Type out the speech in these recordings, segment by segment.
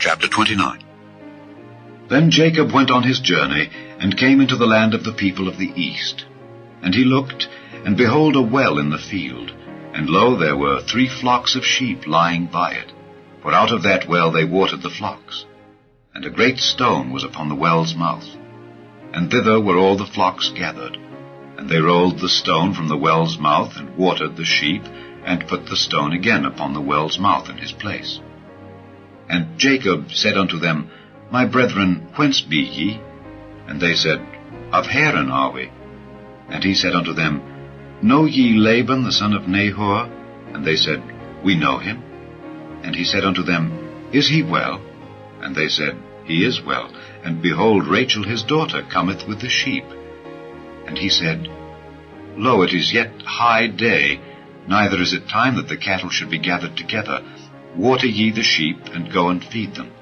Chapter 29. Then Jacob went on his journey, and came into the land of the people of the east. And he looked, and behold a well in the field, and lo, there were 3 flocks of sheep lying by it, for out of that well they watered the flocks. And a great stone was upon the well's mouth, and thither were all the flocks gathered. And they rolled the stone from the well's mouth, and watered the sheep, and put the stone again upon the well's mouth in his place. And Jacob said unto them, My brethren, whence be ye? And they said, Of Haran are we. And he said unto them, Know ye Laban the son of Nahor? And they said, We know him. And he said unto them, Is he well? And they said, He is well, and behold, Rachel his daughter cometh with the sheep. And he said, Lo, it is yet high day, neither is it time that the cattle should be gathered together. Water ye the sheep, and go and feed them.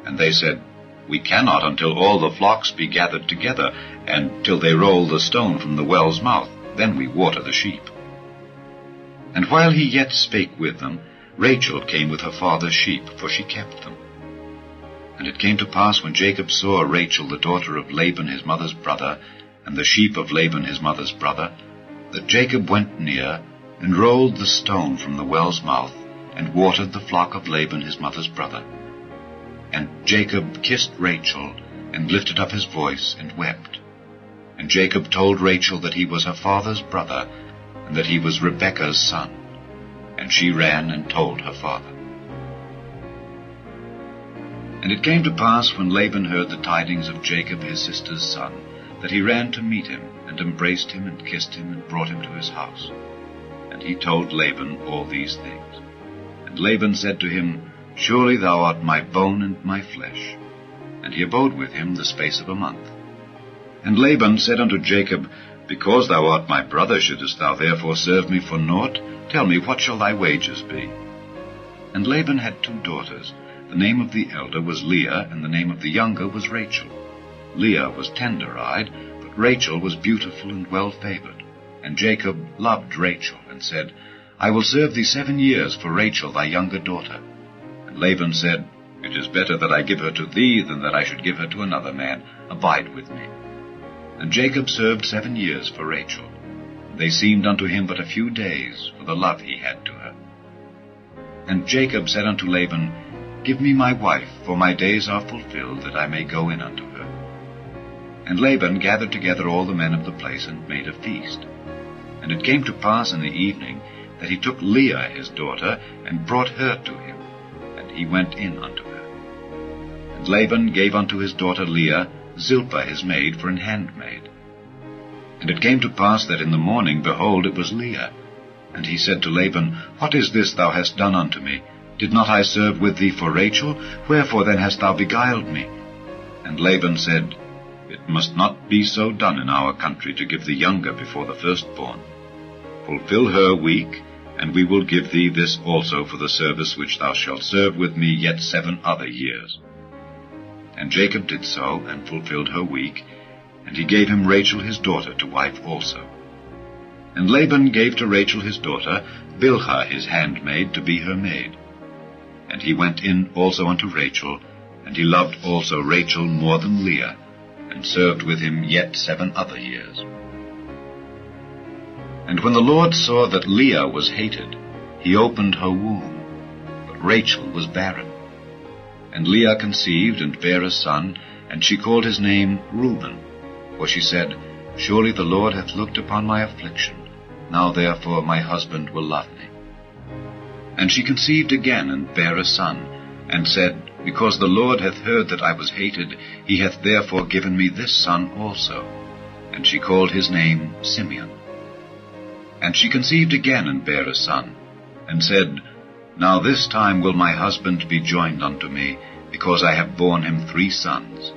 And they said, We cannot until all the flocks be gathered together, and till they roll the stone from the well's mouth, then we water the sheep. And while he yet spake with them, Rachel came with her father's sheep, for she kept them. And it came to pass, when Jacob saw Rachel the daughter of Laban his mother's brother, and the sheep of Laban his mother's brother, that Jacob went near, and rolled the stone from the well's mouth, and watered the flock of Laban his mother's brother. And Jacob kissed Rachel, and lifted up his voice, and wept. And Jacob told Rachel that he was her father's brother, and that he was Rebekah's son. And she ran and told her father. And it came to pass, when Laban heard the tidings of Jacob his sister's son, that he ran to meet him, and embraced him, and kissed him, and brought him to his house. And he told Laban all these things. And Laban said to him, Surely thou art my bone and my flesh. And he abode with him the space of a month. And Laban said unto Jacob, Because thou art my brother, shouldest thou therefore serve me for naught? Tell me, what shall thy wages be? And Laban had 2 daughters. The name of the elder was Leah, and the name of the younger was Rachel. Leah was tender-eyed, but Rachel was beautiful and well-favored. And Jacob loved Rachel, and said, I will serve thee 7 years for Rachel thy younger daughter. And Laban said, It is better that I give her to thee, than that I should give her to another man. Abide with me. And Jacob served 7 years for Rachel. They seemed unto him but a few days, for the love he had to her. And Jacob said unto Laban, Give me my wife, for my days are fulfilled, that I may go in unto her. And Laban gathered together all the men of the place, and made a feast. And it came to pass in the evening, that he took Leah his daughter, and brought her to him, and he went in unto her. And Laban gave unto his daughter Leah Zilpah his maid for an handmaid. And it came to pass that in the morning, behold, it was Leah. And he said to Laban, What is this thou hast done unto me? Did not I serve with thee for Rachel? Wherefore then hast thou beguiled me? And Laban said, It must not be so done in our country, to give the younger before the firstborn. Fulfill her week, and we will give thee this also for the service which thou shalt serve with me yet 7 other years. And Jacob did so, and fulfilled her week, and he gave him Rachel his daughter to wife also. And Laban gave to Rachel his daughter Bilhah his handmaid to be her maid. And he went in also unto Rachel, and he loved also Rachel more than Leah, and served with him yet 7 other years. And when the Lord saw that Leah was hated, he opened her womb, but Rachel was barren. And Leah conceived, and bare a son, and she called his name Reuben. For she said, Surely the Lord hath looked upon my affliction. Now therefore my husband will love me. And she conceived again, and bare a son, and said, Because the Lord hath heard that I was hated, he hath therefore given me this son also. And she called his name Simeon. And she conceived again, and bare a son, and said, Now this time will my husband be joined unto me, because I have borne him 3 sons.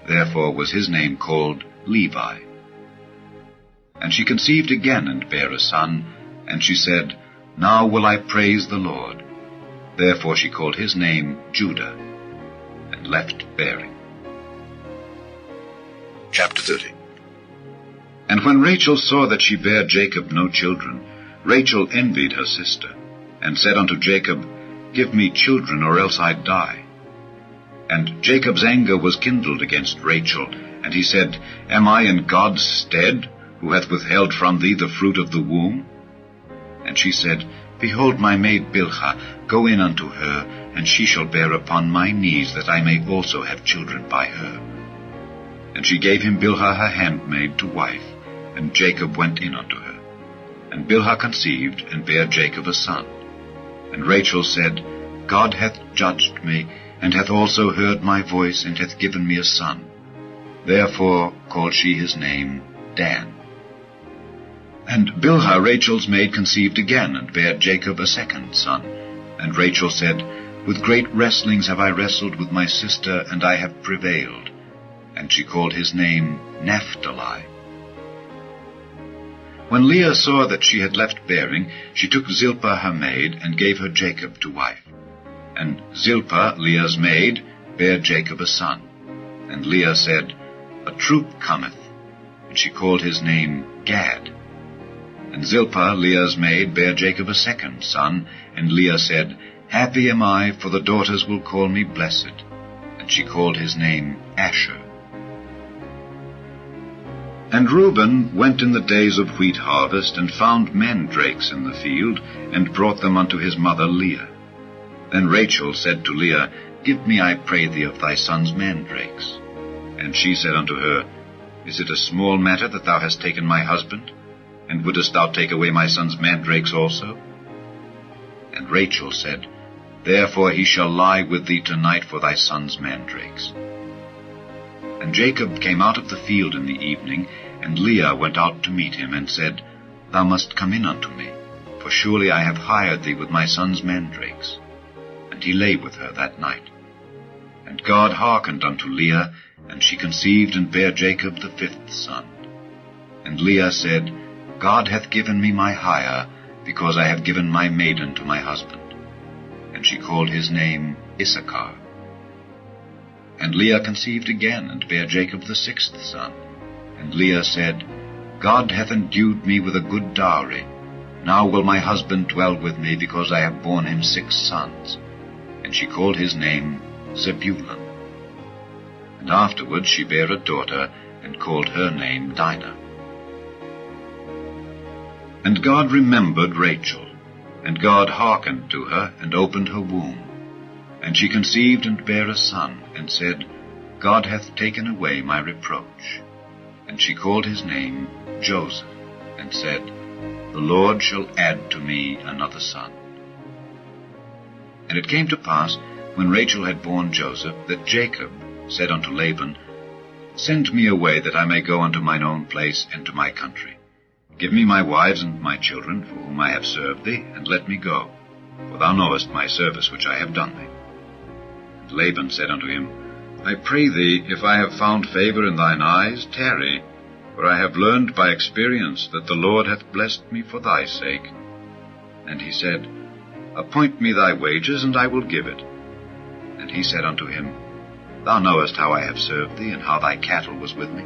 Therefore was his name called Levi. And she conceived again, and bare a son, and she said, Now will I praise the Lord. Therefore she called his name Judah, and left bearing. Chapter 30. And when Rachel saw that she bare Jacob no children, Rachel envied her sister, and said unto Jacob, Give me children, or else I die. And Jacob's anger was kindled against Rachel, and he said, Am I in God's stead, who hath withheld from thee the fruit of the womb? And she said, Behold my maid Bilhah, go in unto her, and she shall bear upon my knees, that I may also have children by her. And she gave him Bilhah her handmaid to wife, and Jacob went in unto her. And Bilhah conceived, and bare Jacob a son. And Rachel said, God hath judged me, and hath also heard my voice, and hath given me a son. Therefore called she his name Dan. And Bilhah Rachel's maid conceived again, and bare Jacob a second son. And Rachel said, With great wrestlings have I wrestled with my sister, and I have prevailed. And she called his name Naphtali. When Leah saw that she had left bearing, she took Zilpah her maid, and gave her Jacob to wife. And Zilpah, Leah's maid, bare Jacob a son. And Leah said, A troop cometh. And she called his name Gad. And Zilpah, Leah's maid, bare Jacob a second son. And Leah said, Happy am I, for the daughters will call me blessed. And she called his name Asher. And Reuben went in the days of wheat harvest, and found mandrakes in the field, and brought them unto his mother Leah. Then Rachel said to Leah, Give me, I pray thee, of thy son's mandrakes. And she said unto her, Is it a small matter that thou hast taken my husband? And wouldest thou take away my son's mandrakes also? And Rachel said, Therefore he shall lie with thee tonight for thy son's mandrakes. And Jacob came out of the field in the evening, and Leah went out to meet him, and said, Thou must come in unto me, for surely I have hired thee with my son's mandrakes. And he lay with her that night. And God hearkened unto Leah, and she conceived and bare Jacob the fifth son. And Leah said, God hath given me my hire, because I have given my maiden to my husband. And she called his name Issachar. And Leah conceived again, and bare Jacob the sixth son. And Leah said, God hath endued me with a good dowry. Now will my husband dwell with me, because I have borne him 6 sons. And she called his name Zebulun. And afterward she bare a daughter, and called her name Dinah. And God remembered Rachel, and God hearkened to her, and opened her womb. And she conceived and bare a son, and said, God hath taken away my reproach. And she called his name Joseph, and said, The Lord shall add to me another son. And it came to pass, when Rachel had borne Joseph, that Jacob said unto Laban, Send me away, that I may go unto mine own place, and to my country. Give me my wives and my children, for whom I have served thee, and let me go, for thou knowest my service which I have done thee. And Laban said unto him, I pray thee, if I have found favor in thine eyes, tarry, for I have learned by experience that the Lord hath blessed me for thy sake. And he said, Appoint me thy wages, and I will give it. And he said unto him, Thou knowest how I have served thee, and how thy cattle was with me.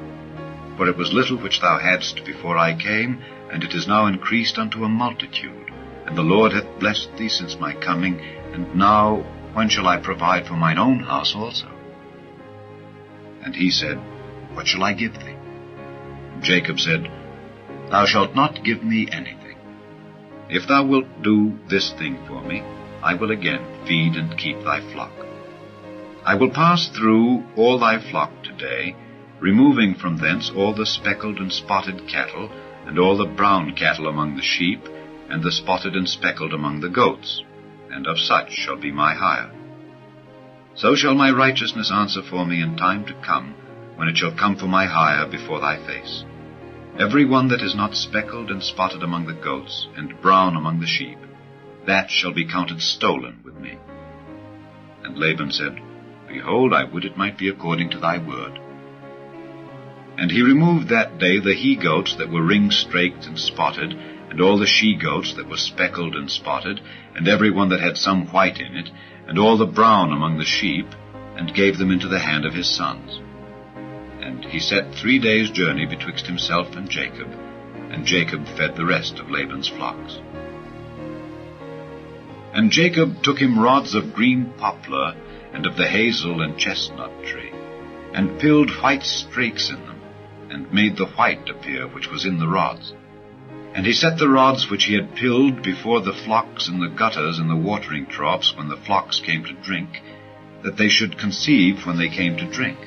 For it was little which thou hadst before I came, and it is now increased unto a multitude. And the Lord hath blessed thee since my coming, and now when shall I provide for mine own house also? And he said, What shall I give thee? And Jacob said, Thou shalt not give me anything. If thou wilt do this thing for me, I will again feed and keep thy flock. I will pass through all thy flock today, removing from thence all the speckled and spotted cattle, and all the brown cattle among the sheep, and the spotted and speckled among the goats, and of such shall be my hire. So shall my righteousness answer for me in time to come, when it shall come for my hire before thy face. Every one that is not speckled and spotted among the goats, and brown among the sheep, that shall be counted stolen with me. And Laban said, Behold, I would it might be according to thy word. And he removed that day the he-goats that were ring-straked and spotted, and all the she-goats that were speckled and spotted, and every one that had some white in it, and all the brown among the sheep, and gave them into the hand of his sons. And he set 3 days' journey betwixt himself and Jacob fed the rest of Laban's flocks. And Jacob took him rods of green poplar, and of the hazel and chestnut tree, and filled white streaks in them, and made the white appear which was in the rods. And he set the rods which he had pilled before the flocks in the gutters and the watering troughs when the flocks came to drink, that they should conceive when they came to drink.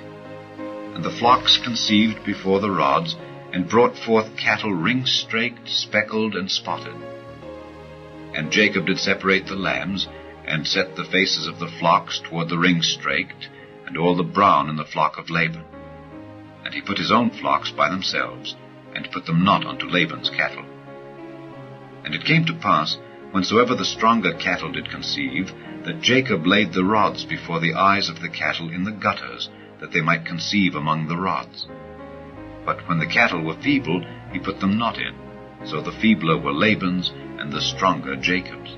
And the flocks conceived before the rods, and brought forth cattle ring-straked, speckled, and spotted. And Jacob did separate the lambs, and set the faces of the flocks toward the ring-straked, and all the brown in the flock of Laban. And he put his own flocks by themselves, and put them not unto Laban's cattle. And it came to pass, whensoever the stronger cattle did conceive, that Jacob laid the rods before the eyes of the cattle in the gutters, that they might conceive among the rods. But when the cattle were feeble, he put them not in. So the feebler were Laban's, and the stronger Jacob's.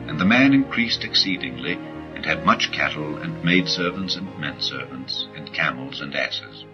And the man increased exceedingly, and had much cattle, and maidservants, and menservants, and camels, and asses.